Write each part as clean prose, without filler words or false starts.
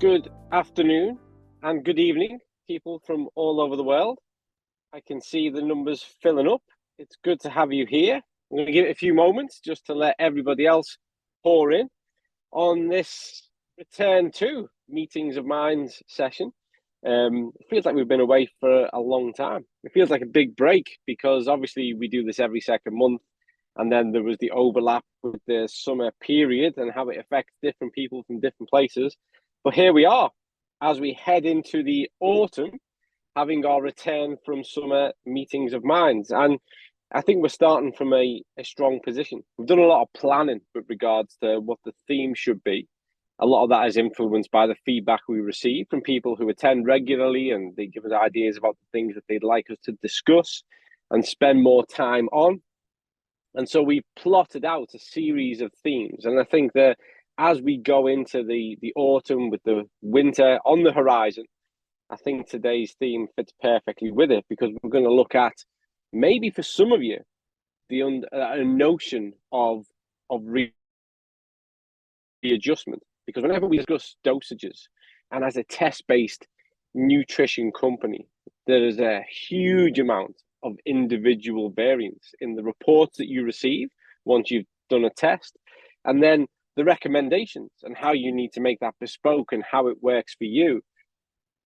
Good afternoon and good evening, people from all over the world. I can see the numbers filling up. It's good to have you here. I'm going to give it a few moments just to let everybody else pour in on this return to Meetings of Minds session. It feels like we've been away for a long time. It feels like a big break because obviously we do this every second month, and then there was the overlap with the summer period and how it affects different people from different places. But here we are, as we head into the autumn, having our return from summer Meetings of Minds. And I think we're starting from a strong position. We've done a lot of planning with regards to what the theme should be. A lot of that is influenced by the feedback we receive from people who attend regularly, and they give us ideas about the things that they'd like us to discuss and spend more time on. And so we plotted out a series of themes. And I think that as we go into the autumn with the winter on the horizon, I think today's theme fits perfectly with it, because we're going to look at, maybe for some of you, a notion of readjustment. Because whenever we discuss dosages, and as a test-based nutrition company, there is a huge amount of individual variance in the reports that you receive once you've done a test, and then the recommendations and how you need to make that bespoke and how it works for you.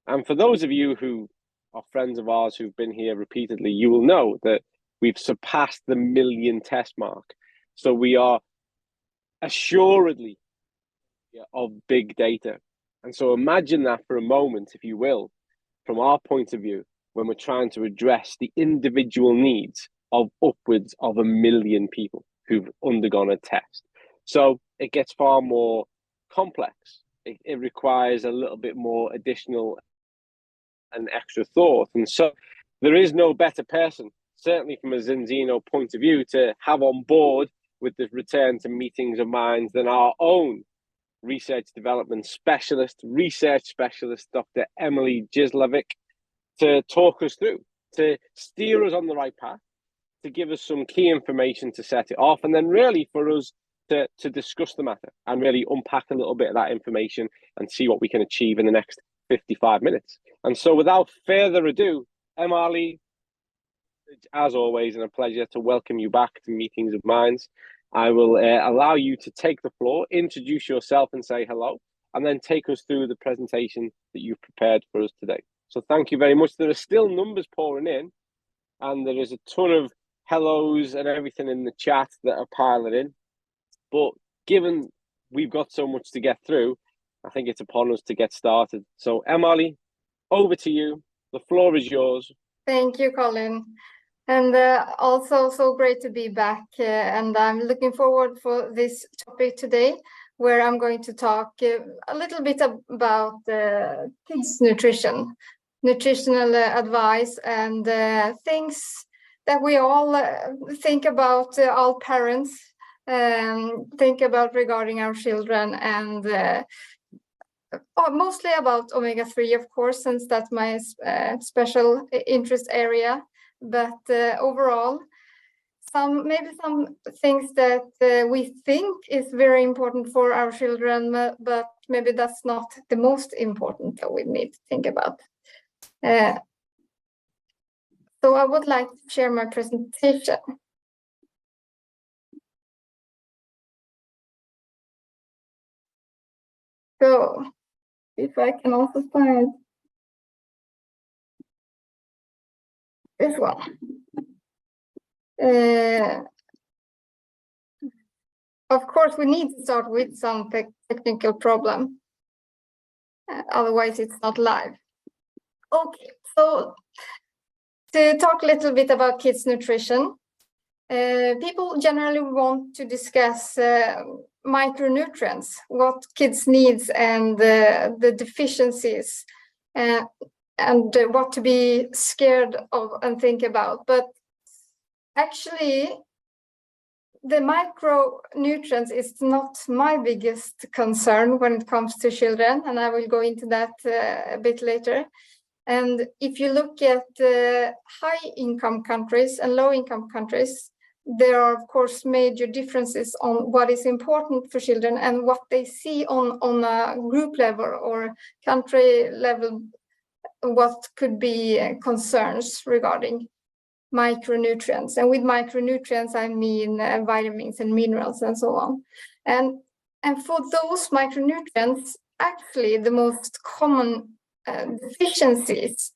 And for those of you who are friends of ours who've been here repeatedly, you will know that we've surpassed the 1 million test mark. So we are assuredly of big data. And so imagine that for a moment, if you will, from our point of view, when we're trying to address the individual needs of upwards of 1 million people who've undergone a test. So it gets far more complex. It requires a little bit more additional and extra thought. And so there is no better person, certainly from a Zinzino point of view, to have on board with the return to Meetings of Minds than our own research development specialist, research specialist, Dr. Emily Jislovic, to talk us through, to steer us on the right path, to give us some key information to set it off, and then really for us to discuss the matter and really unpack a little bit of that information and see what we can achieve in the next 55 minutes. And so without further ado, Emily, as always, and a pleasure to welcome you back to Meetings of Minds. I will allow you to take the floor, introduce yourself and say hello, and then take us through the presentation that you've prepared for us today. So thank you very much. There are still numbers pouring in, and there is a ton of hellos and everything in the chat that are piling in. But given we've got so much to get through, I think it's upon us to get started. So Emily, over to you. The floor is yours. Thank you, Colin. And also so great to be back. And I'm looking forward for this topic today, where I'm going to talk a little bit about kids' nutrition, nutritional advice, and things that we all think about, all parents think about regarding our children, and mostly about omega-3, of course, since that's my special interest area. But overall, maybe some things that we think is very important for our children, but maybe that's not the most important that we need to think about. So I would like to share my presentation. So if I can also find this one. Of course, we need to start with some technical problem. Otherwise, it's not live. Okay, so to talk a little bit about kids' nutrition, people generally want to discuss micronutrients, what kids need, and the deficiencies, and what to be scared of and think about. But actually, the micronutrients is not my biggest concern when it comes to children, and I will go into that a bit later. And if you look at high-income countries and low-income countries, there are, of course, major differences on what is important for children and what they see on a group level or country level, what could be concerns regarding micronutrients. And with micronutrients, I mean vitamins and minerals and so on. And for those micronutrients, actually the most common deficiencies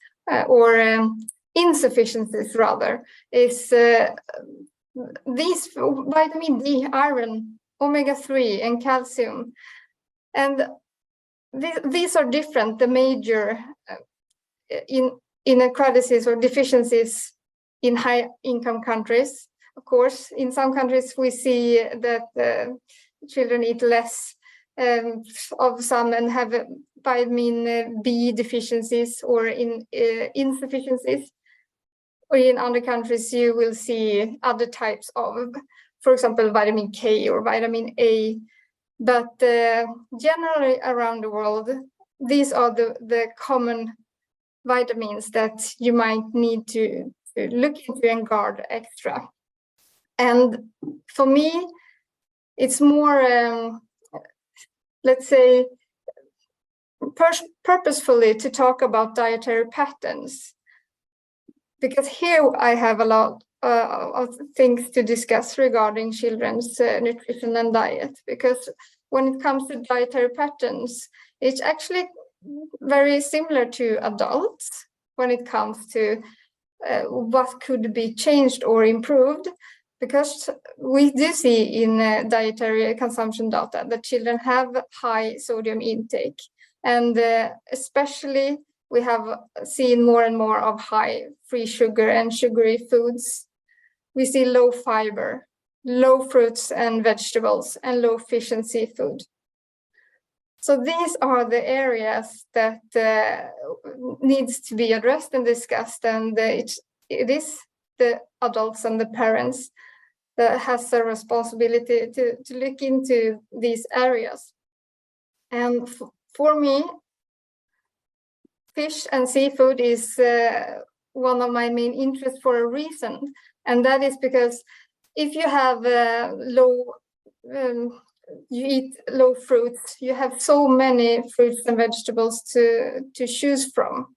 or insufficiencies rather is these vitamin D, iron, omega-3 and calcium. And these are different, the major inequalities or deficiencies in high income countries. Of course, in some countries we see that children eat less of some and have vitamin B deficiencies or insufficiencies. Or in other countries, you will see other types of, for example, vitamin K or vitamin A. But generally around the world, these are the common vitamins that you might need to look into and guard extra. And for me, it's more, let's say, purposefully to talk about dietary patterns. Because here I have a lot of things to discuss regarding children's nutrition and diet. Because when it comes to dietary patterns, it's actually very similar to adults when it comes to what could be changed or improved. Because we do see in dietary consumption data that children have high sodium intake. And especially we have seen more and more of high free sugar and sugary foods. We see low fiber, low fruits and vegetables, and low fish and seafood. So these are the areas that needs to be addressed and discussed, and it is the adults and the parents that has a responsibility to look into these areas. And for me, fish and seafood is one of my main interests for a reason, and that is because if you have you eat low fruits, you have so many fruits and vegetables to choose from,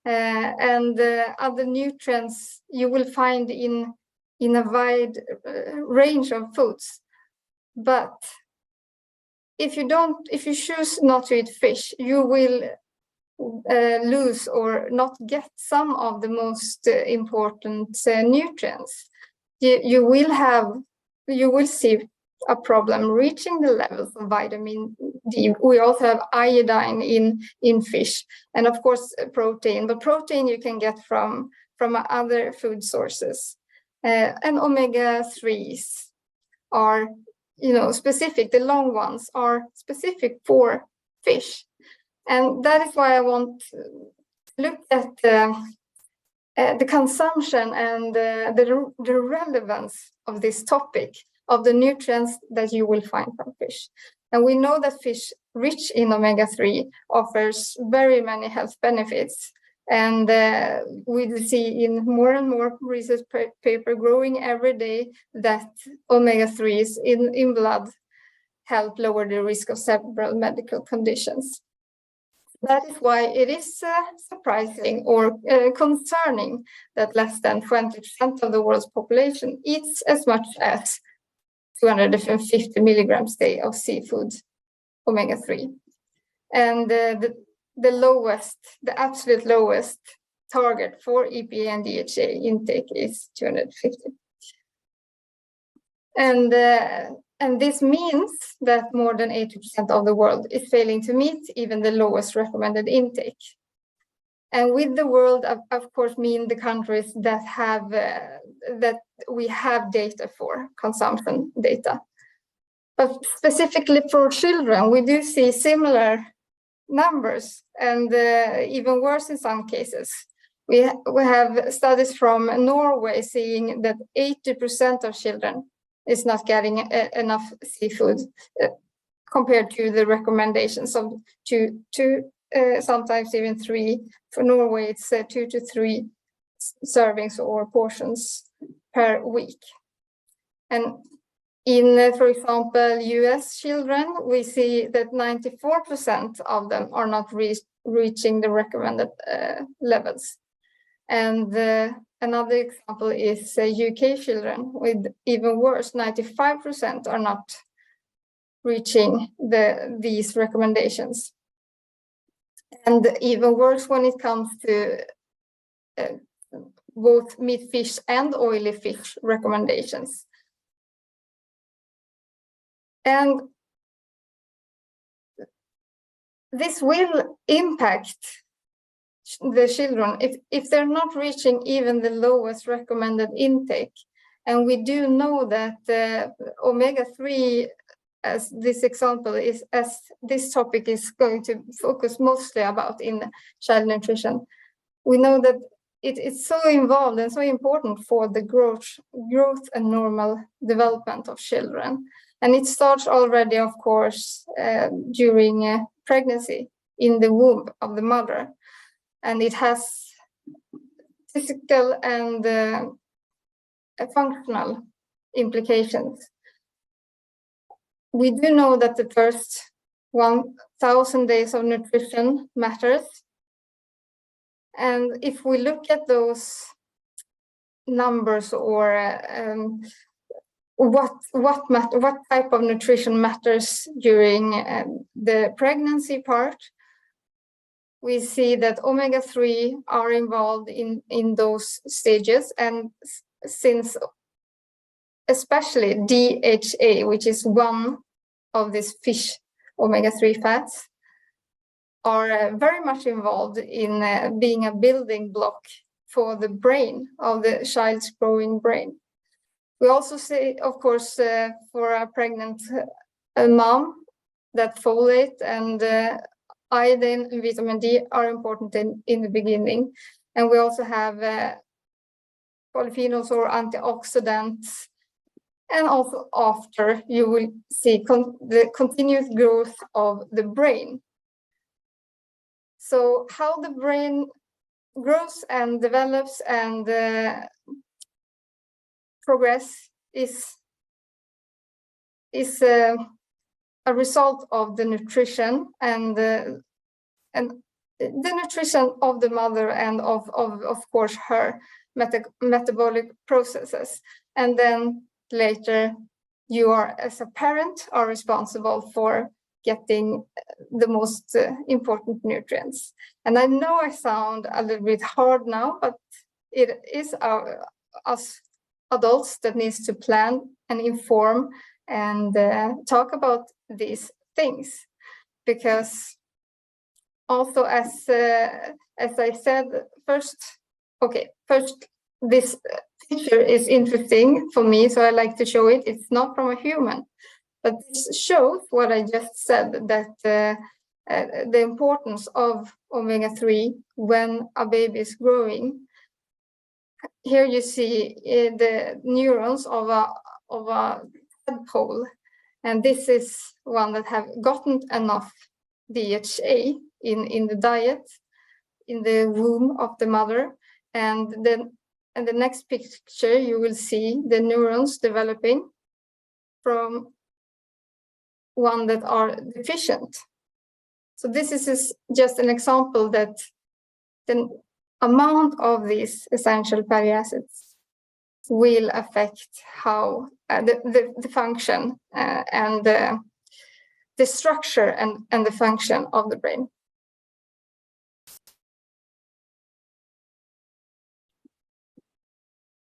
and other nutrients you will find in a wide range of foods. But if you choose not to eat fish, you will lose or not get some of the most important nutrients. You will see a problem reaching the levels of vitamin D. We also have iodine in fish, and of course protein. But protein you can get from other food sources, and omega-3s are specific. The long ones are specific for fish. And that is why I want to look at the consumption and the relevance of this topic, of the nutrients that you will find from fish. And we know that fish rich in omega-3 offers very many health benefits. And we see in more and more research paper growing every day that omega-3s in blood help lower the risk of several medical conditions. That is why it is surprising or concerning that less than 20% of the world's population eats as much as 250 milligrams a day of seafood omega-3. And the absolute lowest target for EPA and DHA intake is 250. And this means that more than 80% of the world is failing to meet even the lowest recommended intake. And with the world, of course, mean the countries that have that we have data for, consumption data. But specifically for children, we do see similar numbers, and even worse in some cases. We have studies from Norway seeing that 80% of children is not getting enough seafood compared to the recommendations of two, sometimes even 3. For Norway, it's 2 to 3 servings or portions per week. And in, for example, US children, we see that 94% of them are not reaching the recommended levels. And another example is UK children, with even worse, 95% are not reaching these recommendations. And even worse when it comes to both meat, fish, and oily fish recommendations. And this will impact the children if they're not reaching even the lowest recommended intake. And we do know that omega-3, as this example is, as this topic is going to focus mostly about in child nutrition, we know that it's so involved and so important for the growth and normal development of children. And it starts already, of course, during pregnancy in the womb of the mother. And it has physical and functional implications. We do know that the first 1,000 days of nutrition matters. And if we look at those numbers, or what type of nutrition matters during the pregnancy part, we see that omega-3 are involved in those stages. And since especially DHA, which is one of these fish omega-3 fats, are very much involved in being a building block for the brain of the child's growing brain. We also see, of course, for a pregnant mom, that folate and iodine and vitamin D are important in the beginning. And we also have polyphenols or antioxidants. And also after, you will see the continuous growth of the brain. So how the brain grows and develops and progress is a result of the nutrition and the nutrition of the mother and of course her metabolic processes. And then later you are, as a parent, are responsible for getting the most important nutrients. And I know I sound a little bit hard now, but it is us adults that needs to plan and inform and talk about these things. Because also, as I said, first, this picture is interesting for me, so I like to show it. It's not from a human, but this shows what I just said, that the importance of omega-3 when a baby is growing. Here you see the neurons of a tadpole, and this is one that have gotten enough DHA in the diet in the womb of the mother. And then in the next picture you will see the neurons developing from one that are deficient. So this is just an example that the amount of these essential fatty acids will affect how the function and the structure and the function of the brain.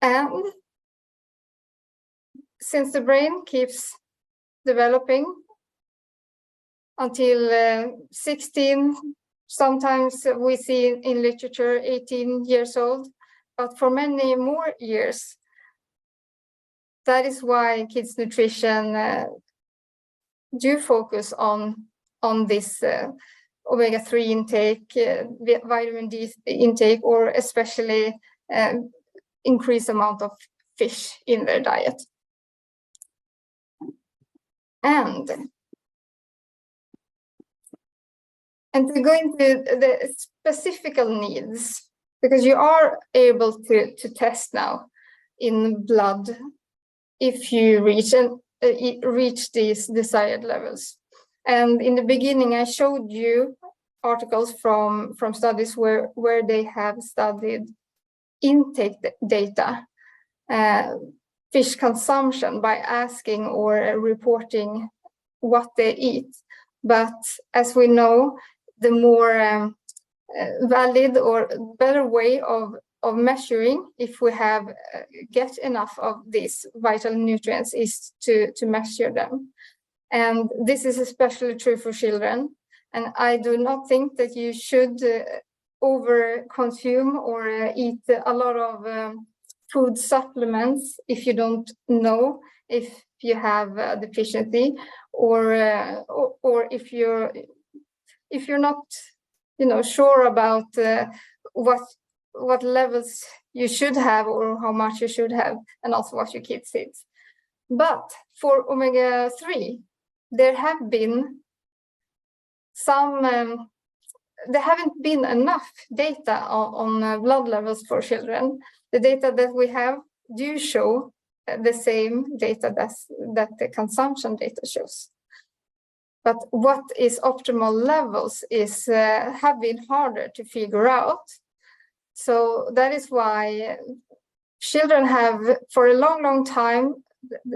And since the brain keeps developing until 16, sometimes we see in literature 18 years old, but for many more years. That is why kids' nutrition do focus on this omega-3 intake, vitamin D intake, or especially increased amount of fish in their diet. And to go into the specific needs, because you are able to test now in blood if you reach these desired levels. And in the beginning, I showed you articles from studies where they have studied intake data, fish consumption, by asking or reporting what they eat. But as we know, the more valid or better way of measuring if we have get enough of these vital nutrients is to measure them. And this is especially true for children. And I do not think that you should over consume or eat a lot of food supplements if you don't know if you have a deficiency, or if you're not sure about what levels you should have or how much you should have, and also what your kids eat. But for omega-3, there have been there haven't been enough data on blood levels for children. The data that we have do show the same data that the consumption data shows. But what is optimal levels is have been harder to figure out. So that is why children have, for a long time,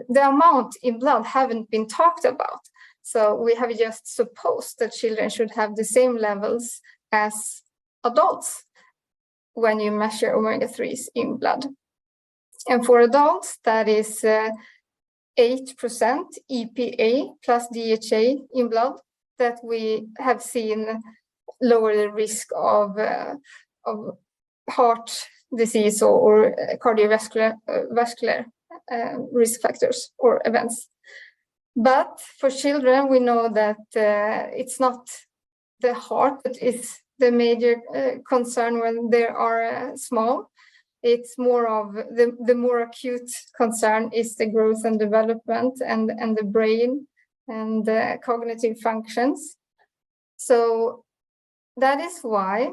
the amount in blood haven't been talked about. So we have just supposed that children should have the same levels as adults when you measure omega-3s in blood. And for adults, that is 8% EPA plus DHA in blood that we have seen lower the risk of heart disease or cardiovascular risk factors or events. But for children, we know that it's not the heart that is the major concern when they are small. It's more of the more acute concern is the growth and development and the brain and the cognitive functions. So that is why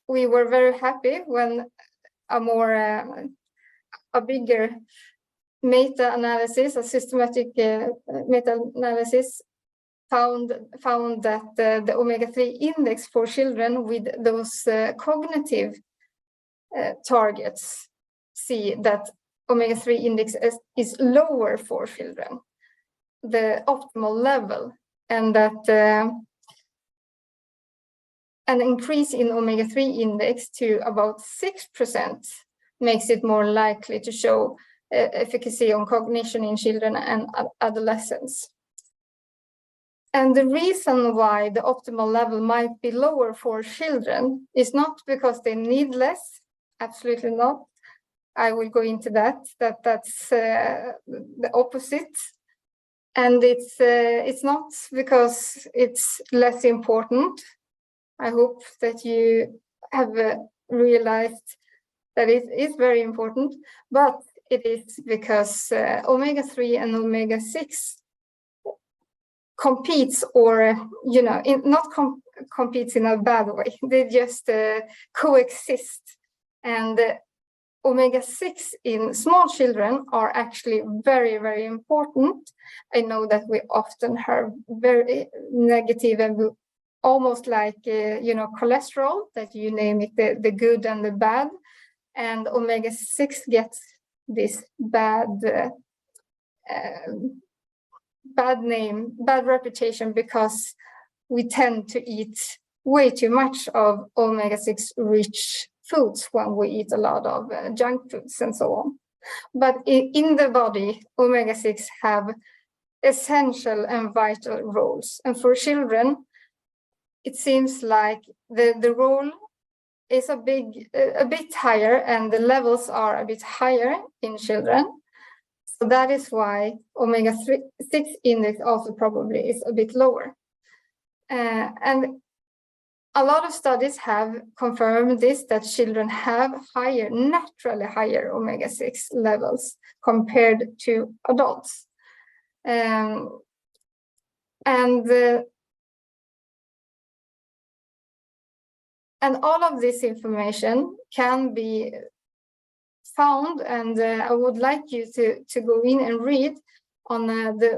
we were very happy when a bigger meta-analysis, a systematic meta-analysis found that the omega-3 index for children with those cognitive targets see that omega-3 index is lower for children, the optimal level, and that an increase in omega-3 index to about 6% makes it more likely to show efficacy on cognition in children and adolescents. And the reason why the optimal level might be lower for children is not because they need less, absolutely not. I will go into that's the opposite. And it's not because it's less important. I hope that you have realized that it is very important, but it is because omega-3 and omega-6 competes, or competes in a bad way. They just coexist, and omega-6 in small children are actually very, very important. I know that we often have very negative and almost like cholesterol, that you name it, the good and the bad, and omega-6 gets this bad name, bad reputation, because we tend to eat way too much of omega-6 rich foods when we eat a lot of junk foods and so on. But in the body, omega-6 have essential and vital roles. And for children, it seems like the role is a bit higher, and the levels are a bit higher in children. So that is why omega-6 index also probably is a bit lower. And a lot of studies have confirmed this, that children have naturally higher omega-6 levels compared to adults. And all of this information can be found, and I would like you to go in and read on the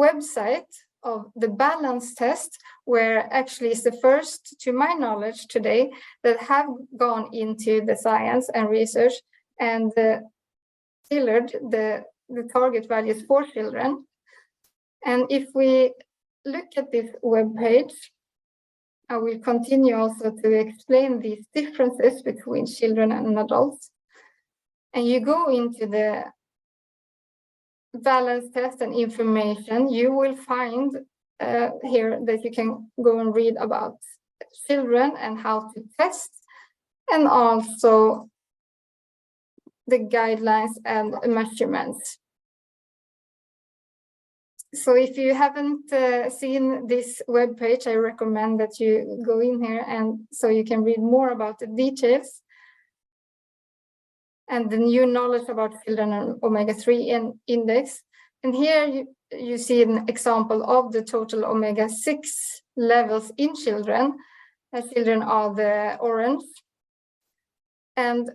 website of the balance test, where actually is the first, to my knowledge today, that have gone into the science and research and tailored the target values for children. And if we look at this web page, I will continue also to explain these differences between children and adults. And you go into the balance test and information, you will find here that you can go and read about children and how to test, and also the guidelines and measurements. So if you haven't seen this webpage, I recommend that you go in here, and so you can read more about the details and the new knowledge about children and omega-3 index. And here you see an example of the total omega-6 levels in children. Children are the orange. And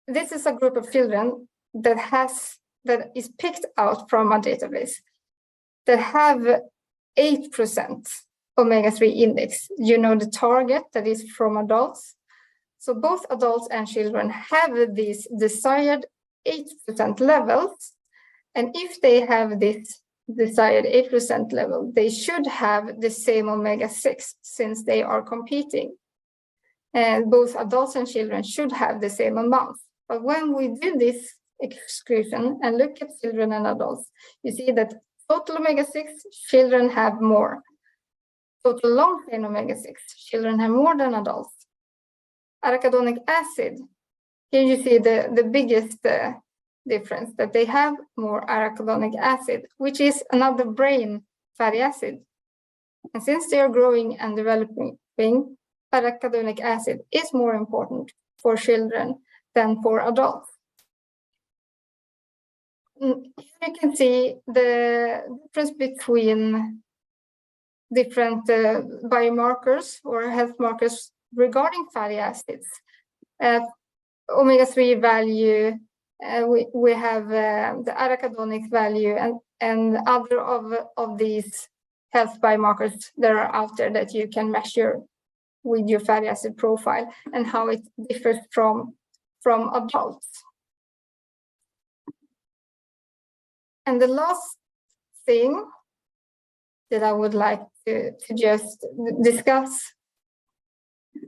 this is a group of children that is picked out from a database that have 8% omega-3 index. You know the target that is from adults. So both adults and children have these desired 8% levels. And if they have this desired 8% level, they should have the same omega-6 since they are competing. And both adults and children should have the same amount. But when we do this exclusion and look at children and adults, you see that total omega-6, children have more. Total long-chain omega-6, children have more than adults. Arachidonic acid, here you see the biggest difference, that they have more arachidonic acid, which is another brain fatty acid. And since they are growing and developing, arachidonic acid is more important for children than for adults. Here you can see the difference between different biomarkers or health markers regarding fatty acids. Omega-3 value, we have the arachidonic value and other of these health biomarkers that are out there that you can measure with your fatty acid profile and how it differs from adults. And the last thing that I would like to just discuss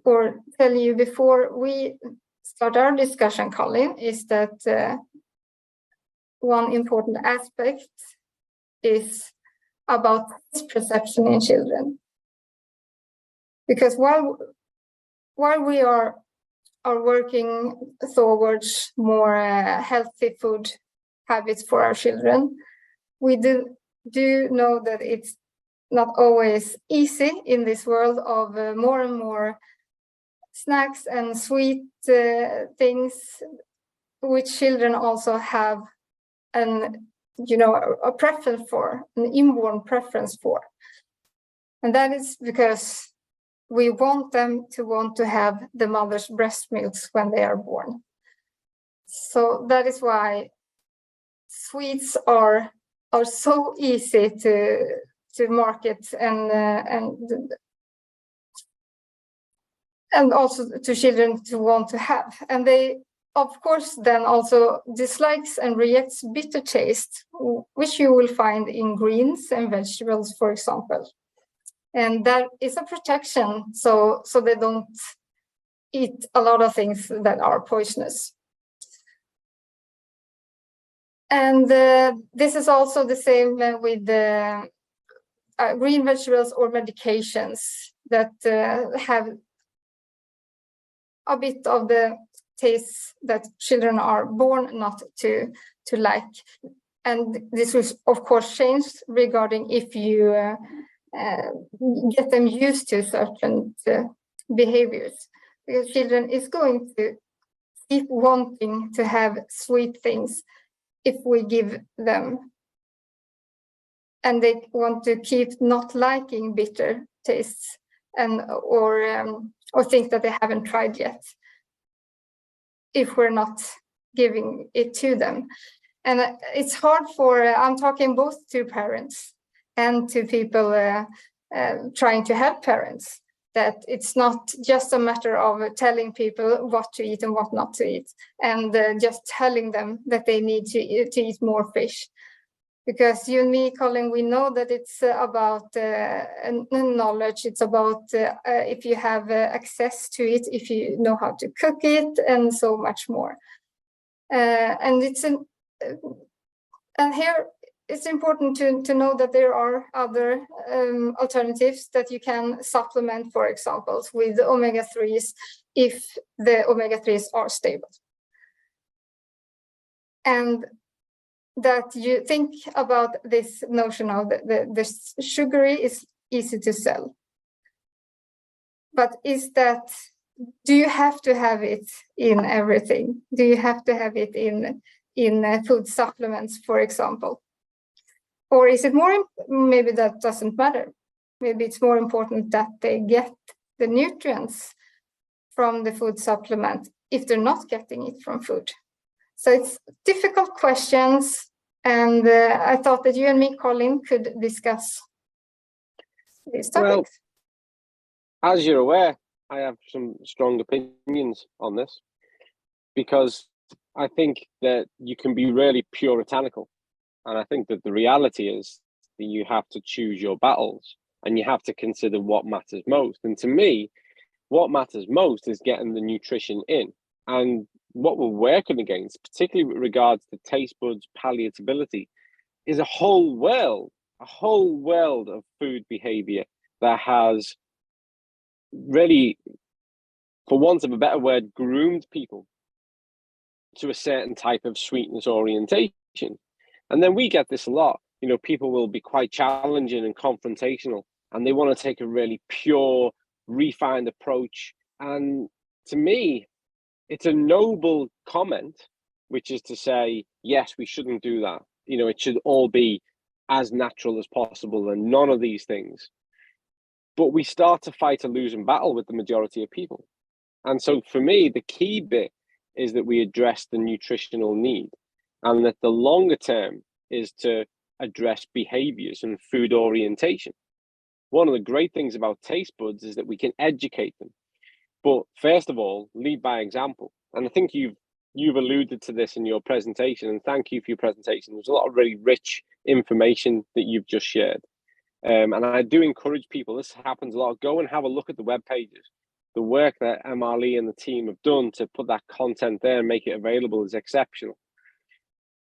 or tell you before we start our discussion, Colin, is that one important aspect is about perception in children. Because while we are working towards more healthy food habits for our children, we do know that it's not always easy in this world of more and more snacks and sweet things, which children also have a preference for, an inborn preference for. And that is because we want them to want to have the mother's breast milks when they are born. So that is why sweets are so easy to market and also to children to want to have. And they, of course, then also dislikes and rejects bitter taste, which you will find in greens and vegetables, for example. And that is a protection, so they don't eat a lot of things that are poisonous. And this is also the same with the green vegetables or medications that have a bit of the taste that children are born not to like. And this will, of course, change regarding if you get them used to certain behaviors. Because children is going to keep wanting to have sweet things if we give them. And they want to keep not liking bitter tastes or think that they haven't tried yet if we're not giving it to them. And it's hard for, I'm talking both to parents and to people trying to help parents, that it's not just a matter of telling people what to eat and what not to eat, and just telling them that they need to eat more fish. Because you and me, Colin, we know that it's about knowledge. It's about if you have access to it, if you know how to cook it, and so much more. And here it's important to know that there are other alternatives that you can supplement, for example, with omega-3s if the omega-3s are stable. And that you think about this notion of the sugary is easy to sell. But do you have to have it in everything? Do you have to have it in food supplements, for example? Or is it more, maybe that doesn't matter. Maybe it's more important that they get the nutrients from the food supplement if they're not getting it from food. So it's difficult questions, and I thought that you and me, Colin, could discuss these topics. Well, as you're aware, I have some strong opinions on this, because I think that you can be really puritanical. And I think that the reality is that you have to choose your battles, and you have to consider what matters most. And to me, what matters most is getting the nutrition in. And what we're working against, particularly with regards to taste buds, palatability, is a whole world of food behavior that has really, for want of a better word, groomed people to a certain type of sweetness orientation. And then we get this a lot. You know, people will be quite challenging and confrontational, and they want to take a really pure, refined approach. And to me, it's a noble comment, which is to say, yes, we shouldn't do that. You know, it should all be as natural as possible and none of these things. But we start to fight a losing battle with the majority of people. And so for me, the key bit is that we address the nutritional need, and that the longer term is to address behaviors and food orientation. One of the great things about taste buds is that we can educate them. But first of all, lead by example. And I think you've alluded to this in your presentation, and thank you for your presentation. There's a lot of really rich information that you've just shared. And I do encourage people, this happens a lot, go and have a look at the web pages. The work that MRLE and the team have done to put that content there and make it available is exceptional.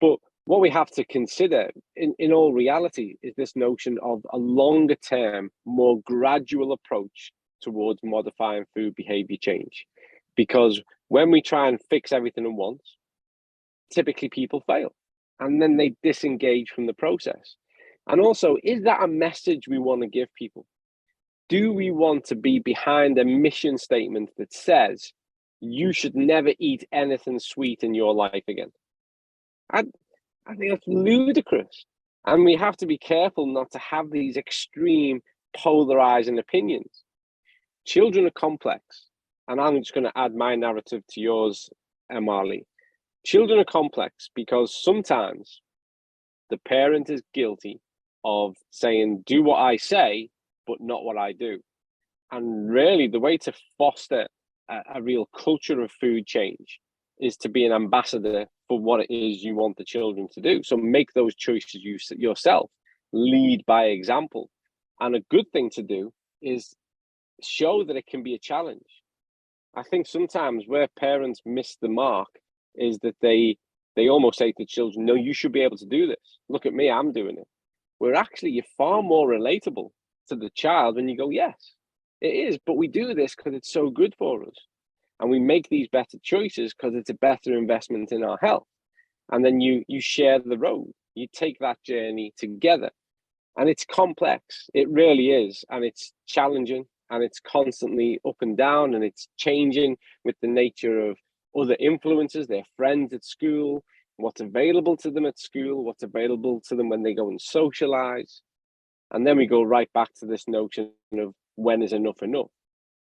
But what we have to consider in all reality is this notion of a longer term, more gradual approach towards modifying food behavior change. Because when we try and fix everything at once, typically people fail, and then they disengage from the process. And also, is that a message we want to give people? Do we want to be behind a mission statement that says you should never eat anything sweet in your life again? I think that's ludicrous. And we have to be careful not to have these extreme polarizing opinions. Children are complex. And I'm just going to add my narrative to yours, Marley. Children are complex because sometimes the parent is guilty of saying, do what I say, but not what I do. And really, the way to foster a real culture of food change is to be an ambassador for what it is you want the children to do. So make those choices yourself, lead by example. And a good thing to do is show that it can be a challenge. I think sometimes where parents miss the mark is that they almost say to children, no, you should be able to do this. Look at me, I'm doing it. Where actually you're far more relatable to the child when you go, yes, it is, but we do this because it's so good for us. And we make these better choices because it's a better investment in our health. And then you share the road. You take that journey together. And it's complex. It really is. And it's challenging. And it's constantly up and down. And it's changing with the nature of other influences, their friends at school, what's available to them at school, what's available to them when they go and socialize. And then we go right back to this notion of when is enough enough.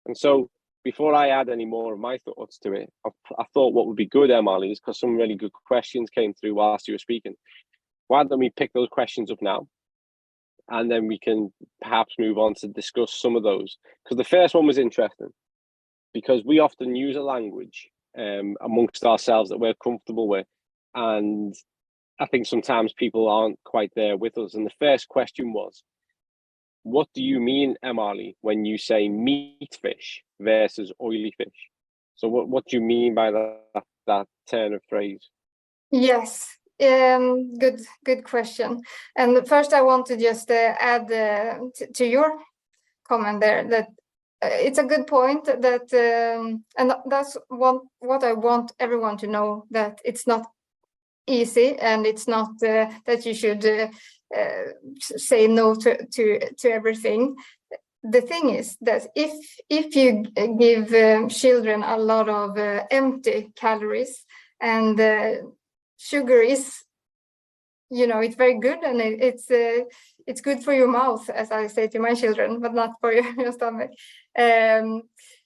And so before I add any more of my thoughts to it, I thought what would be good, Emily, is because some really good questions came through whilst you were speaking. Why don't we pick those questions up now? And then we can perhaps move on to discuss some of those. Because the first one was interesting, because we often use a language amongst ourselves that we're comfortable with. And I think sometimes people aren't quite there with us. And the first question was, what do you mean, Emily, when you say meat fish versus oily fish? So what do you mean by that turn of phrase? Yes, good question. And first, I want to just add to your comment there that it's a good point that, and that's what I want everyone to know, that it's not easy, and it's not that you should say no to everything. The thing is that if you give children a lot of empty calories, and sugar is, it's very good, and it's good for your mouth, as I say to my children, but not for your stomach.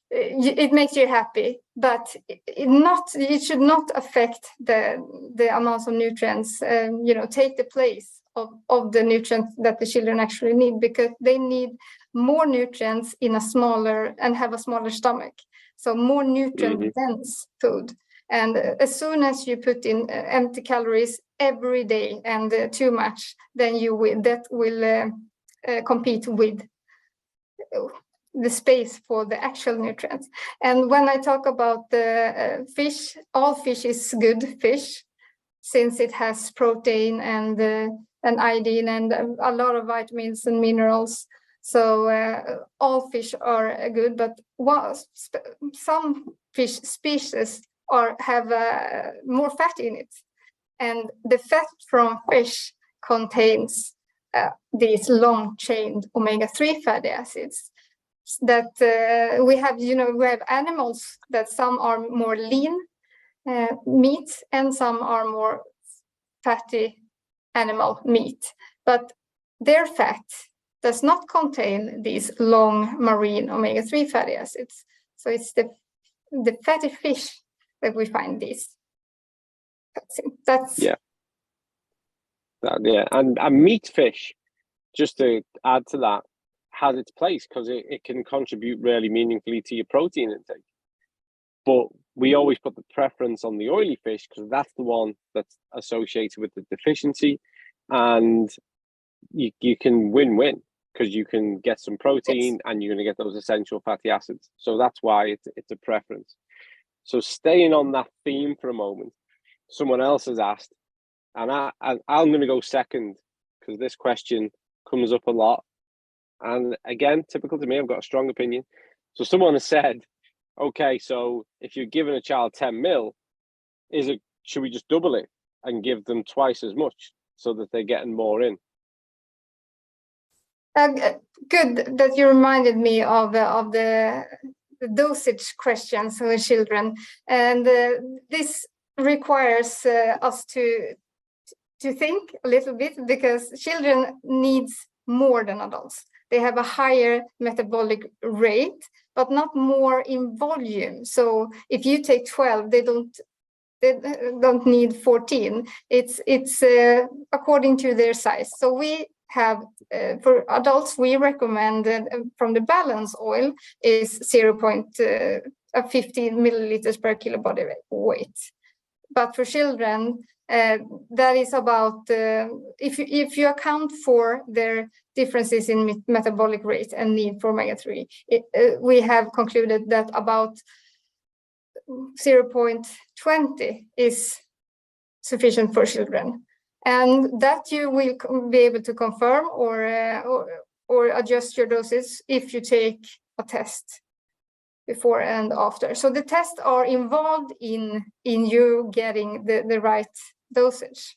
It makes you happy, but it should not affect the amounts of nutrients, take the place of the nutrients that the children actually need, because they need more nutrients in a smaller stomach. So more nutrient dense food. And as soon as you put in empty calories every day and too much, then that will compete with the space for the actual nutrients. And when I talk about the fish, all fish is good fish, since it has protein and iodine and a lot of vitamins and minerals. So all fish are good, but some fish species have more fat in it. And the fat from fish contains these long-chained omega-3 fatty acids that we have animals that some are more lean meat and some are more fatty animal meat, but their fat does not contain these long marine omega-3 fatty acids. So it's the fatty fish that we find these. That's and meat fish, just to add to that, has its place because it can contribute really meaningfully to your protein intake. But we always put the preference on the oily fish because that's the one that's associated with the deficiency, and you can win-win because you can get some protein and you're going to get those essential fatty acids. So that's why it's a preference. So staying on that theme for a moment, someone else has asked, and I'm going to go second because this question comes up a lot. And again, typical to me, I've got a strong opinion. So someone has said, okay, so if you're giving a child 10 mil, should we just double it and give them twice as much so that they're getting more in? Good that you reminded me of the dosage questions for children, and this requires us to think a little bit, because children needs more than adults. They have a higher metabolic rate, but not more in volume. So if you take 12, they don't need 14. It's according to their size. So we have for adults, we recommend from the balance oil is 0.15 milliliters per kilo body weight. But for children, that is about if you account for their differences in metabolic rate and need for omega-3, we have concluded that about 0.20 is sufficient for children, and that you will be able to confirm or adjust your doses if you take a test before and after. So the tests are involved in you getting the right dosage.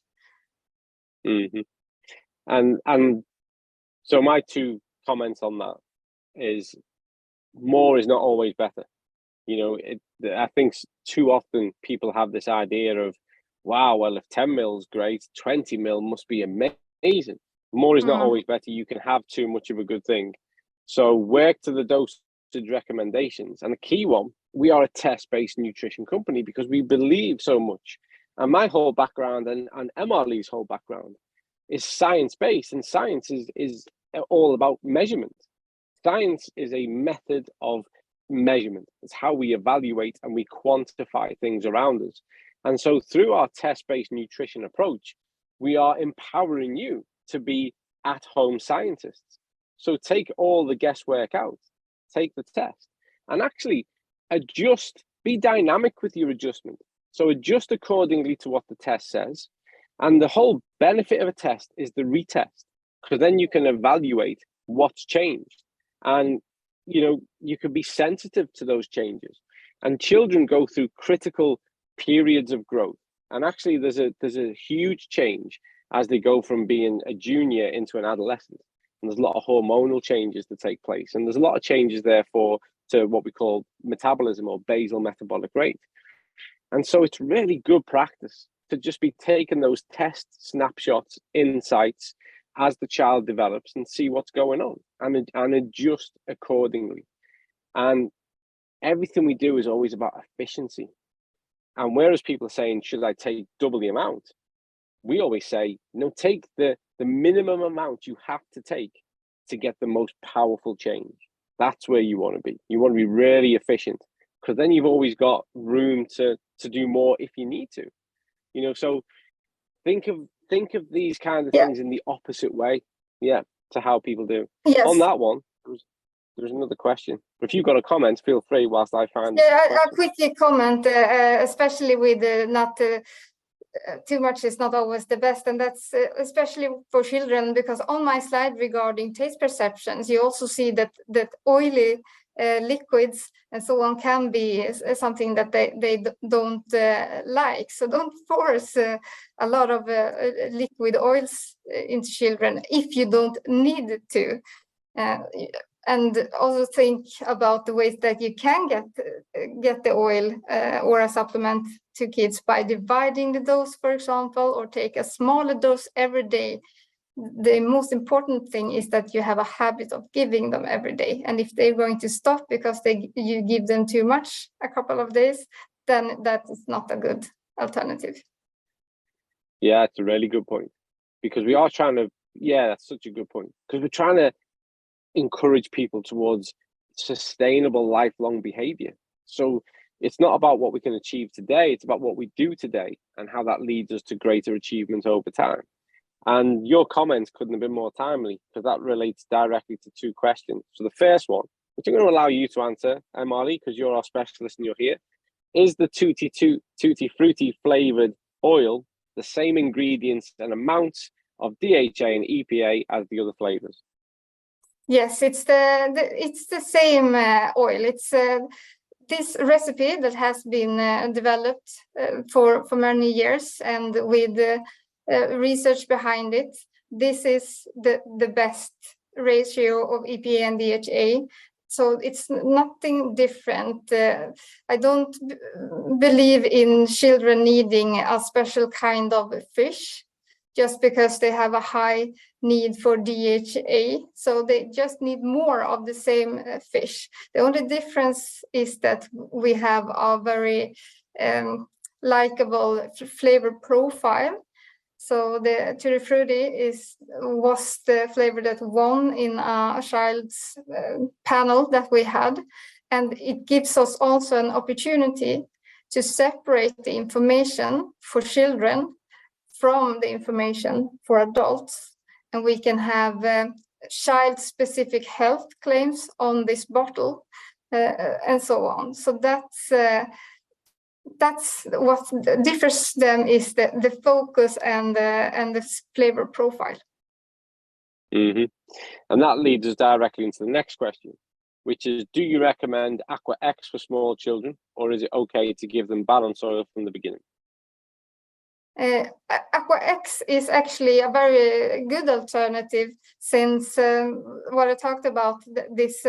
And so my two comments on that is more is not always better. I think too often people have this idea of, wow, well, if 10 mil is great, 20 mil must be amazing. More is not always better. You can have too much of a good thing. So work to the dose recommendations. And the key one, we are a test-based nutrition company because we believe so much. And my whole background and MRLee's whole background is science-based, and science is all about measurement. Science is a method of measurement. It's how we evaluate and we quantify things around us. And so through our test-based nutrition approach, we are empowering you to be at-home scientists. So take all the guesswork out, take the test, and actually adjust, be dynamic with your adjustment. So adjust accordingly to what the test says. And the whole benefit of a test is the retest, because then you can evaluate what's changed. And, you know, you can be sensitive to those changes. And children go through critical periods of growth. And actually there's a huge change as they go from being a junior into an adolescent. And there's a lot of hormonal changes that take place. And there's a lot of changes, therefore, to what we call metabolism or basal metabolic rate. And so it's really good practice to just be taking those test snapshots, insights as the child develops and see what's going on and adjust accordingly. And everything we do is always about efficiency. And whereas people are saying, should I take double the amount? We always say, no, take the minimum amount you have to take to get the most powerful change. That's where you want to be. You want to be really efficient, because then you've always got room to do more if you need to. You know, so think of these kinds of things in the opposite way, to how people do. Yes. On that one, there's another question. But if you've got a comment, feel free whilst I find. Yeah, I'll quickly comment, especially with not too much is not always the best, and that's especially for children, because on my slide regarding taste perceptions, you also see that oily liquids and so on can be something that they don't like. So don't force a lot of liquid oils into children if you don't need to. And also think about the ways that you can get the oil or a supplement to kids by dividing the dose, for example, or take a smaller dose every day. The most important thing is that you have a habit of giving them every day. And if they're going to stop because you give them too much a couple of days, then that is not a good alternative. Yeah, it's a really good point, because we are trying to, that's such a good point, because we're trying to encourage people towards sustainable lifelong behavior. So it's not about what we can achieve today, it's about what we do today and how that leads us to greater achievement over time. And your comments couldn't have been more timely, because that relates directly to two questions. So the first one, which I'm going to allow you to answer, Marley, because you're our specialist and you're here, is the tutti frutti flavored oil the same ingredients and amounts of DHA and EPA as the other flavors? Yes, it's the same oil. It's this recipe that has been developed for many years, and with research behind it. This is the best ratio of EPA and DHA. So it's nothing different. I don't believe in children needing a special kind of fish just because they have a high need for DHA. So they just need more of the same fish. The only difference is that we have a very likable flavor profile. So the tutti frutti was the flavor that won in a child's panel that we had. And it gives us also an opportunity to separate the information for children from the information for adults. And we can have child-specific health claims on this bottle and so on. So that's what differs them, is the focus and the flavor profile. Mm-hmm. And that leads us directly into the next question, which is, do you recommend Aqua X for small children, or is it okay to give them balance oil from the beginning? Aqua X is actually a very good alternative, since what I talked about, this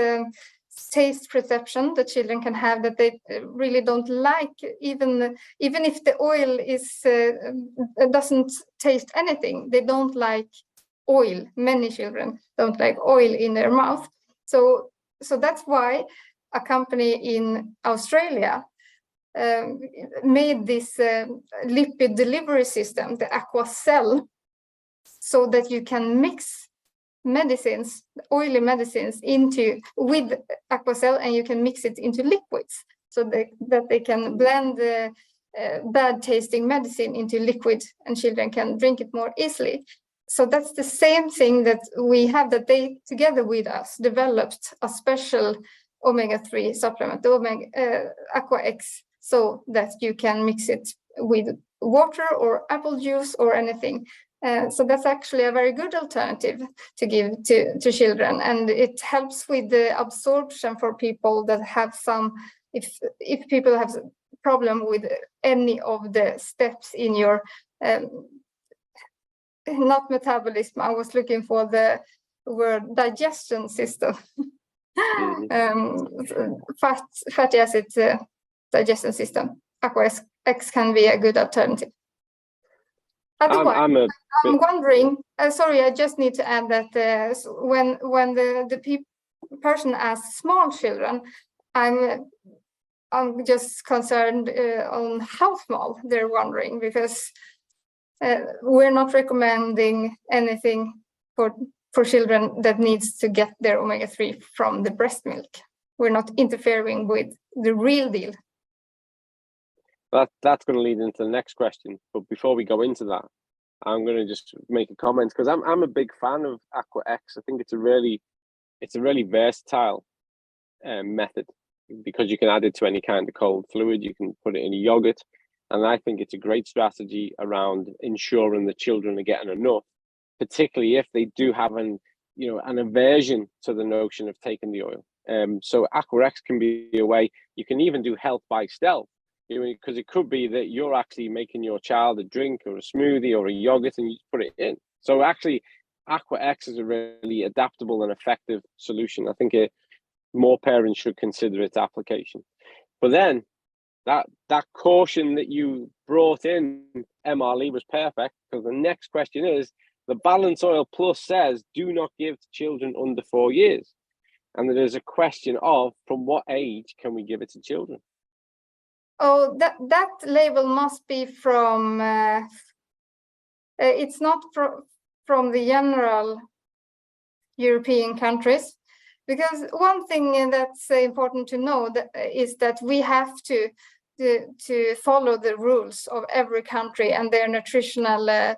taste perception that children can have, that they really don't like, even if the oil doesn't taste anything. They don't like oil. Many children don't like oil in their mouth. So that's why a company in Australia made this lipid delivery system, the Aquacell, so that you can mix medicines, oily medicines, with Aquacell, and you can mix it into liquids, so that they can blend the bad tasting medicine into liquid, and children can drink it more easily. So that's the same thing that we have, that they together with us developed a special omega-3 supplement, the Aqua X, so that you can mix it with water or apple juice or anything. So that's actually a very good alternative to give to children, and it helps with the absorption for people that have some, if people have a problem with any of the steps in your not metabolism, I was looking for the word digestion system. Fatty acid digestion system. Aqua X can be a good alternative. Otherwise, I'm wondering, sorry, I just need to add that when the person asks small children, I'm just concerned on how small they're wondering, because we're not recommending anything for children that needs to get their omega-3 from the breast milk. We're not interfering with the real deal. That's going to lead into the next question. But before we go into that, I'm going to just make a comment, because I'm a big fan of Aqua X. I think it's a really versatile method, because you can add it to any kind of cold fluid. You can put it in a yogurt. And I think it's a great strategy around ensuring that children are getting enough, particularly if they do have an aversion to the notion of taking the oil. So Aqua X can be a way. You can even do health by stealth, because it could be that you're actually making your child a drink or a smoothie or a yogurt, and you put it in. So actually, Aqua X is a really adaptable and effective solution. I think more parents should consider its application. But then, that caution that you brought in, Emily, was perfect, because the next question is, the Balance Oil Plus says do not give to children under 4 years. And there is a question of, from what age can we give it to children? Oh, that label must be from, it's not from the general European countries. Because one thing that's important to know is that we have to follow the rules of every country and their nutritional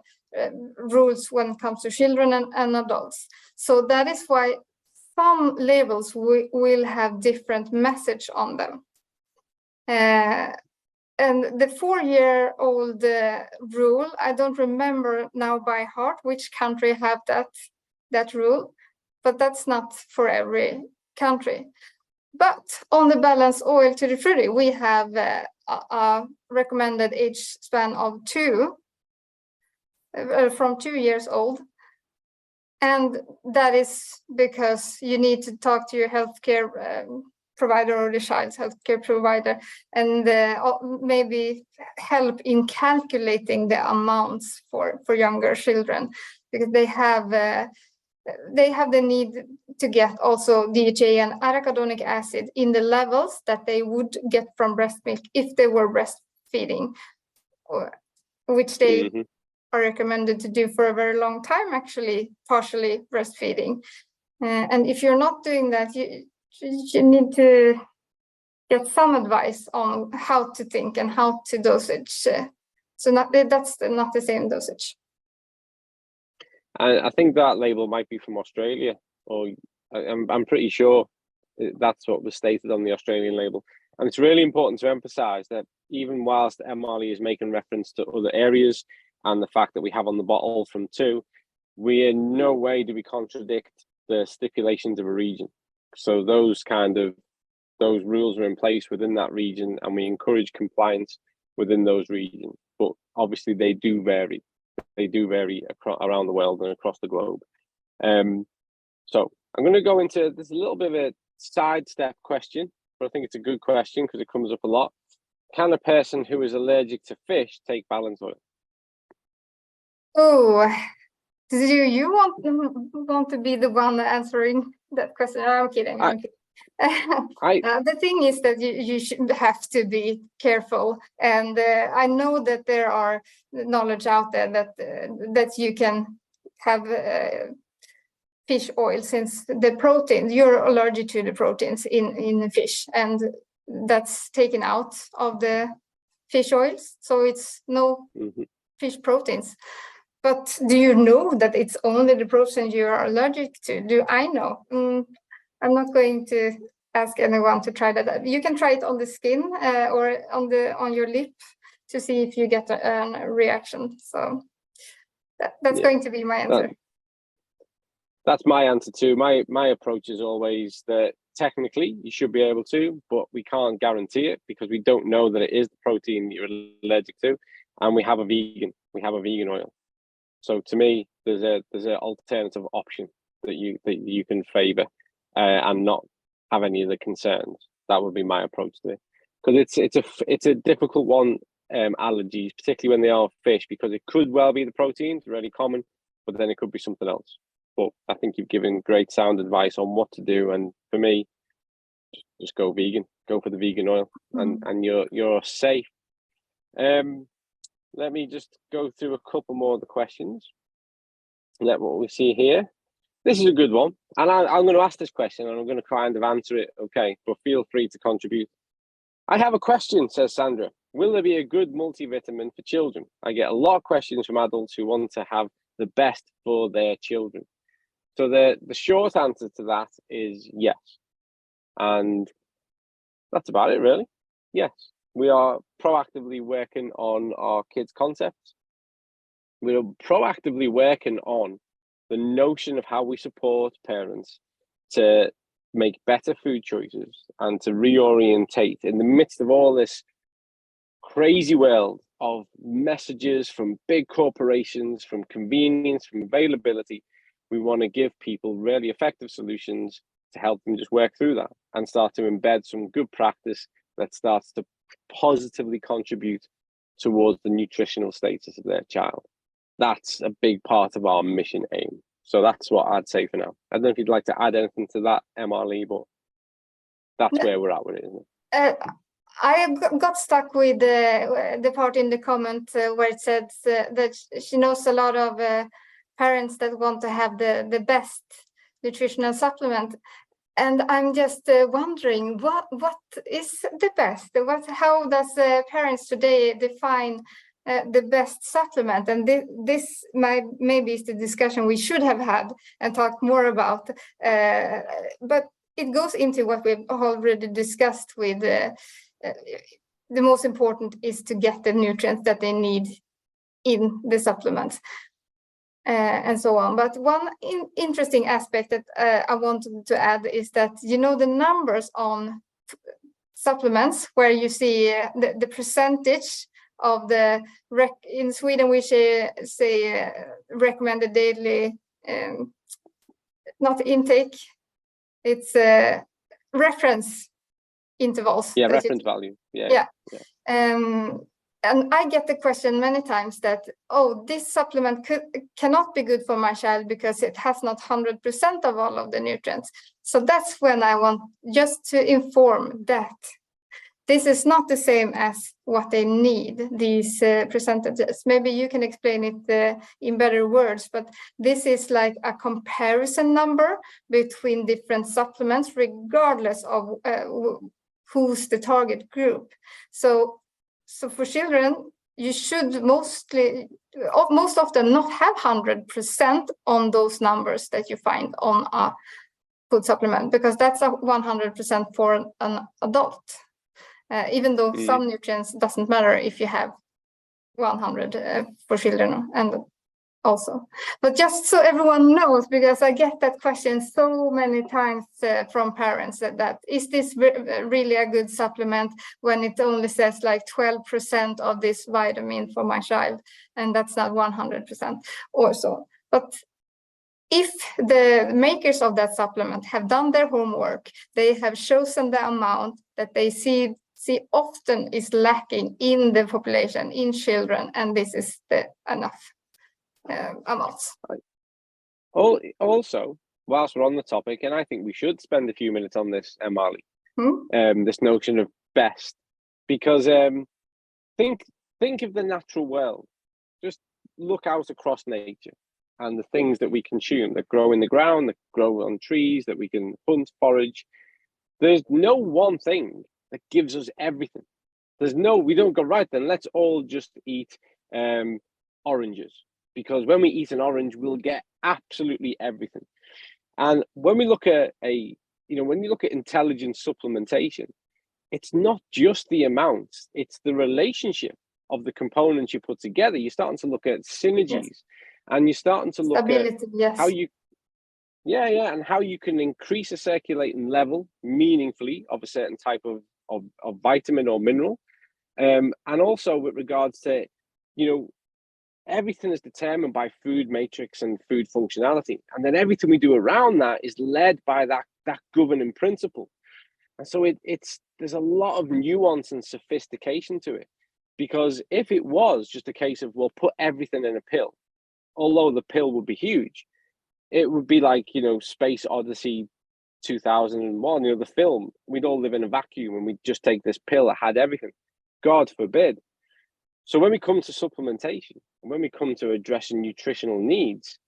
rules when it comes to children and adults. So that is why some labels will have different message on them. And the 4-year-old rule, I don't remember now by heart which country have that rule. But that's not for every country. But on the Balance Oil Tutti Frutti, we have a recommended age span of from 2 years old. And that is because you need to talk to your healthcare provider or the child's healthcare provider, and maybe help in calculating the amounts for younger children, because they have the need to get also DHA and arachidonic acid in the levels that they would get from breast milk if they were breastfeeding, which they are recommended to do for a very long time, actually, partially breastfeeding. And if you're not doing that, you need to get some advice on how to think and how to dosage. That's not the same dosage. And I think that label might be from Australia, or I'm pretty sure that's what was stated on the Australian label. And it's really important to emphasize that even whilst Emily is making reference to other areas and the fact that we have on the bottle from 2, we in no way do we contradict the stipulations of a region. So those rules are in place within that region, and we encourage compliance within those regions. But obviously they do vary. They do vary around the world and across the globe. So I'm going to go into this a little bit of a sidestep question, but I think it's a good question because it comes up a lot. Can a person who is allergic to fish take Balance Oil? Oh, do you want to be the one answering that question? I'm kidding. The thing is that you should have to be careful, and I know that there are knowledge out there that you can have fish oil, since the protein, you're allergic to the proteins in fish, and that's taken out of the fish oils, so it's no fish proteins. But do you know that it's only the protein you are allergic to? Do I know? I'm not going to ask anyone to try that. You can try it on the skin or on your lip to see if you get a reaction. So that's going to be my answer. That's my answer too. My approach is always that technically you should be able to, but we can't guarantee it because we don't know that it is the protein you're allergic to, and we have a vegan oil. So to me, there's an alternative option that you can favor and not have any of the concerns. That would be my approach to it, because it's a difficult one. Allergies, particularly when they are fish, because it could well be the proteins, really common, but then it could be something else. But I think you've given great sound advice on what to do, and for me, just go vegan. Go for the vegan oil, and you're safe. Let me just go through a couple more of the questions. Let what we see here. This is a good one, and I'm going to ask this question, and I'm going to kind of answer it. Okay, but feel free to contribute. I have a question, says Sandra. Will there be a good multivitamin for children? I get a lot of questions from adults who want to have the best for their children. So the short answer to that is yes. And that's about it, really. Yes, we are proactively working on our kids' concepts. We're proactively working on the notion of how we support parents to make better food choices and to reorientate in the midst of all this crazy world of messages from big corporations, from convenience, from availability. We want to give people really effective solutions to help them just work through that and start to embed some good practice that starts to positively contribute towards the nutritional status of their child. That's a big part of our mission aim. So that's what I'd say for now. I don't know if you'd like to add anything to that, Emily, but that's where we're at with it, isn't it? I got stuck with the part in the comment where it said that she knows a lot of parents that want to have the best nutritional supplement. And I'm just wondering, what is the best? How does parents today define the best supplement? And this maybe is the discussion we should have had and talked more about. But it goes into what we've already discussed with the most important is to get the nutrients that they need in the supplements. And so on. But one interesting aspect that I wanted to add is that, you know, the numbers on supplements where you see the percentage of the in Sweden we say recommended daily, not intake, it's reference intervals. Yeah, reference value. Yeah. And I get the question many times that, oh, this supplement cannot be good for my child because it has not 100% of all of the nutrients. So that's when I want just to inform that this is not the same as what they need, these percentages. Maybe you can explain it in better words, but this is like a comparison number between different supplements, regardless of who's the target group. So for children, you should most often not have 100% on those numbers that you find on a food supplement, because that's a 100% for an adult. Even though some nutrients doesn't matter if you have 100 for children and also. But just so everyone knows, because I get that question so many times from parents that is this really a good supplement when it only says like 12% of this vitamin for my child, and that's not 100% or so. But if the makers of that supplement have done their homework, they have chosen the amount that they see often is lacking in the population, in children, and this is enough amounts. Also, whilst we're on the topic, and I think we should spend a few minutes on this, Marley, Hmm? this notion of best, because think of the natural world. Just look out across nature and the things that we consume that grow in the ground, that grow on trees, that we can hunt, forage. There's no one thing that gives us everything. We don't go, right then, let's all just eat oranges, because when we eat an orange, we'll get absolutely everything. And when we look at when you look at intelligent supplementation, it's not just the amounts, it's the relationship of the components you put together. You're starting to look at synergies, Yes. and you're starting to look at Stability, yes. how you and how you can increase a circulating level meaningfully of a certain type of vitamin or mineral. And also with regards to, everything is determined by food matrix and food functionality. And then everything we do around that is led by that governing principle. And so there's a lot of nuance and sophistication to it. Because if it was just a case of, we'll put everything in a pill, although the pill would be huge, it would be like, Space Odyssey 2001, the film. We'd all live in a vacuum and we'd just take this pill that had everything. God forbid. So when we come to supplementation, and when we come to addressing nutritional needs,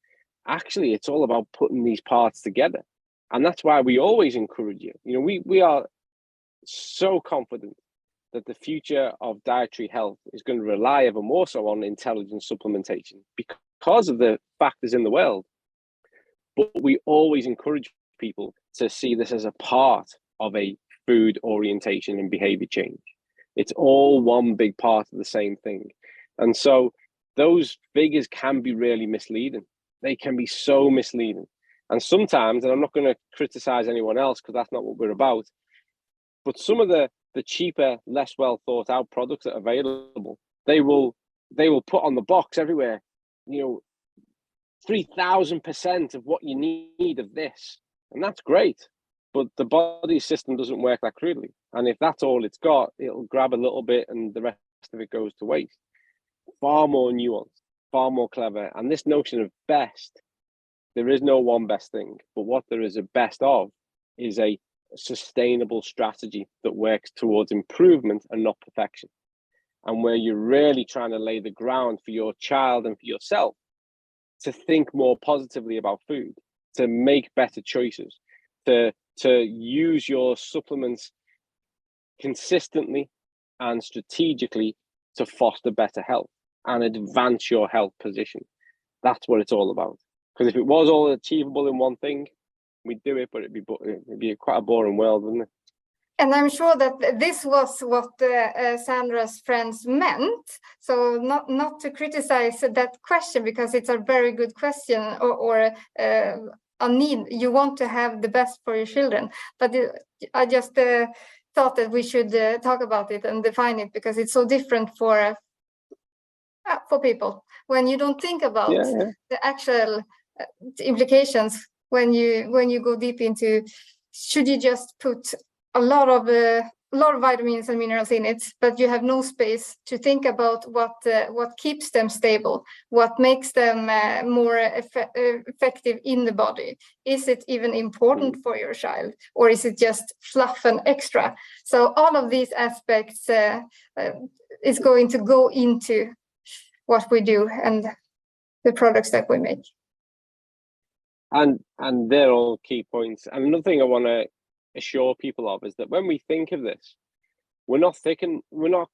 actually it's all about putting these parts together. And that's why we always encourage you. We are so confident that the future of dietary health is going to rely ever more so on intelligent supplementation because of the factors in the world. But we always encourage people to see this as a part of a food orientation and behavior change. It's all one big part of the same thing. And so those figures can be really misleading. They can be so misleading. And sometimes, and I'm not going to criticize anyone else because that's not what we're about, but some of the cheaper, less well thought out products that are available, they will put on the box everywhere, 3000% of what you need of this. And that's great. But the body system doesn't work that crudely. And if that's all it's got, it'll grab a little bit and the rest of it goes to waste. Far more nuanced, far more clever. And this notion of best, there is no one best thing. But what there is a best of is a sustainable strategy that works towards improvement and not perfection. And where you're really trying to lay the ground for your child and for yourself to think more positively about food, to make better choices, to use your supplements consistently and strategically to foster better health and advance your health position. That's what it's all about. Because if it was all achievable in one thing, we'd do it, but it'd be quite a boring world, wouldn't it? And I'm sure that this was what Sandra's friends meant. So not to criticize that question, because it's a very good question, or a need. You want to have the best for your children. But I just thought that we should talk about it and define it, because it's so different for people. When you don't think about the actual implications, when you go deep into, should you just put a lot of vitamins and minerals in it, but you have no space to think about what keeps them stable, what makes them more effective in the body. Is it even important for your child, or is it just fluff and extra? So all of these aspects is going to go into what we do and the products that we make. And they're all key points. And another thing I want to assure people of is that when we think of this, we're not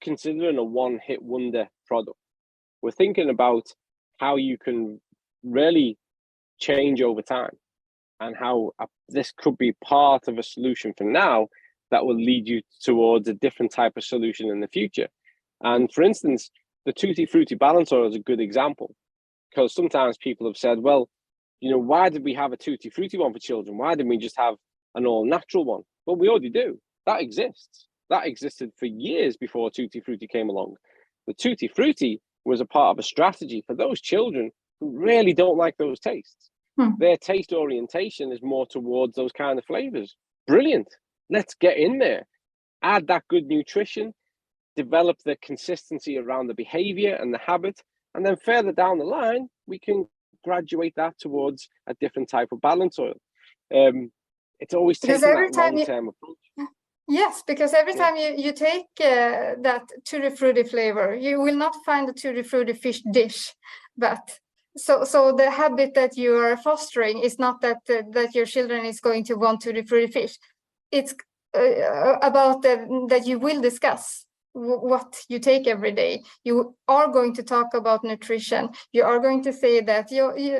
considering a one-hit wonder product. We're thinking about how you can really change over time, and how this could be part of a solution for now that will lead you towards a different type of solution in the future. And for instance, the Tutti Frutti balance oil is a good example, because sometimes people have said, well, why did we have a Tutti Frutti one for children? Why didn't we just have an all-natural one? Well, we already do. That exists. That existed for years before Tutti Frutti came along. The Tutti Frutti was a part of a strategy for those children who really don't like those tastes. Their taste orientation is more towards those kind of flavors. Brilliant. Let's get in there. Add that good nutrition, develop the consistency around the behavior and the habit, and then further down the line, we can graduate that towards a different type of balance oil. It's always Because taking every that time long-term approach. Yes, because every time you take that tutti frutti flavor, you will not find a tutti frutti fish dish. But so the habit that you are fostering is not that that your children is going to want tutti frutti fish. It's about that you will discuss what you take every day. You are going to talk about nutrition. You are going to say that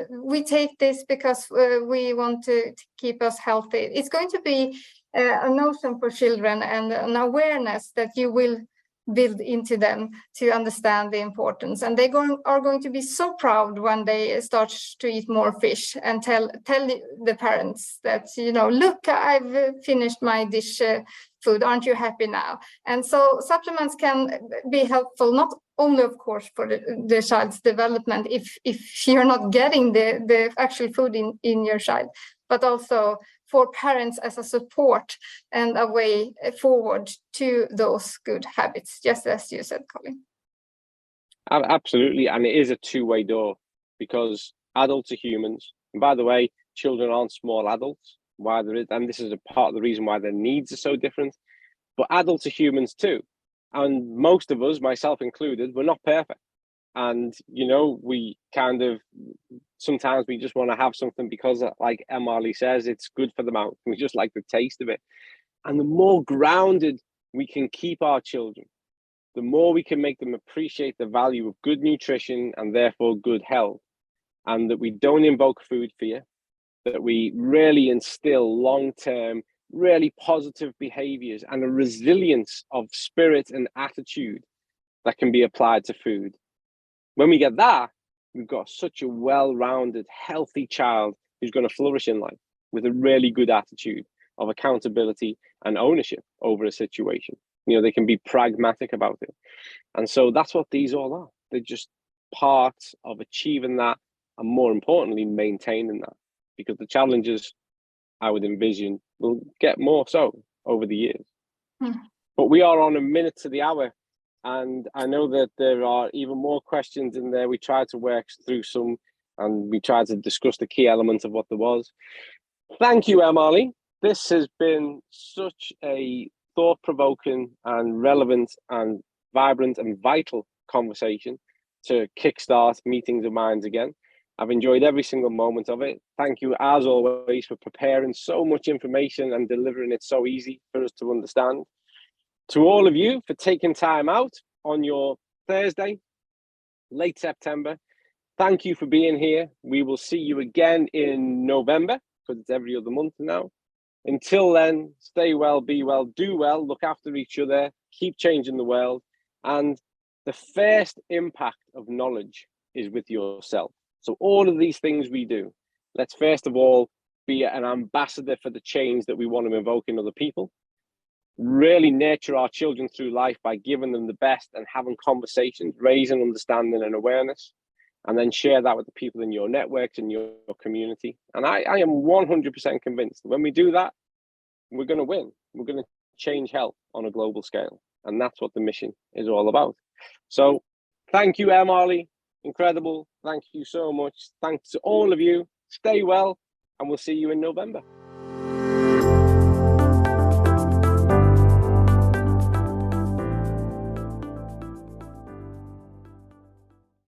we take this because we want to keep us healthy. It's going to be a notion for children and an awareness that you will build into them to understand the importance. And they are going to be so proud when they start to eat more fish and tell the parents that, look, I've finished my dish food. Aren't you happy now? And so supplements can be helpful, not only, of course, for the child's development, if you're not getting the actual food in your child, but also for parents as a support and a way forward to those good habits, just as you said, Colin. Absolutely, and it is a two-way door, because adults are humans. And by the way, children aren't small adults. And this is a part of the reason why their needs are so different. But adults are humans too, and most of us, myself included, we're not perfect. And we kind of sometimes we just want to have something because, like Emily says, it's good for the mouth. We just like the taste of it. And the more grounded we can keep our children, the more we can make them appreciate the value of good nutrition and therefore good health, and that we don't invoke food fear, that we really instill long-term, really positive behaviors and a resilience of spirit and attitude that can be applied to food. When we get that, we've got such a well-rounded, healthy child who's going to flourish in life with a really good attitude of accountability and ownership over a situation. They can be pragmatic about it. And so that's what these all are. They're just parts of achieving that, and more importantly, maintaining that, because the challenges I would envision will get more so over the years. But we are on a minute to the hour. And I know that there are even more questions in there. We tried to work through some, and we tried to discuss the key elements of what there was. Thank you, Emily. This has been such a thought-provoking and relevant and vibrant and vital conversation to kickstart meetings of minds again. I've enjoyed every single moment of it. Thank you, as always, for preparing so much information and delivering it so easy for us to understand. To all of you for taking time out on your Thursday, late September, thank you for being here. We will see you again in November, because it's every other month now. Until then, stay well, be well, do well, look after each other, keep changing the world. And the first impact of knowledge is with yourself. So all of these things we do, let's first of all be an ambassador for the change that we want to invoke in other people. Really nurture our children through life by giving them the best and having conversations, raising understanding and awareness, and then share that with the people in your networks and your community. And I am 100% convinced that when we do that, we're going to win. We're going to change health on a global scale. And that's what the mission is all about. So thank you, Emily. Incredible. Thank you so much. Thanks to all of you. Stay well, and we'll see you in November.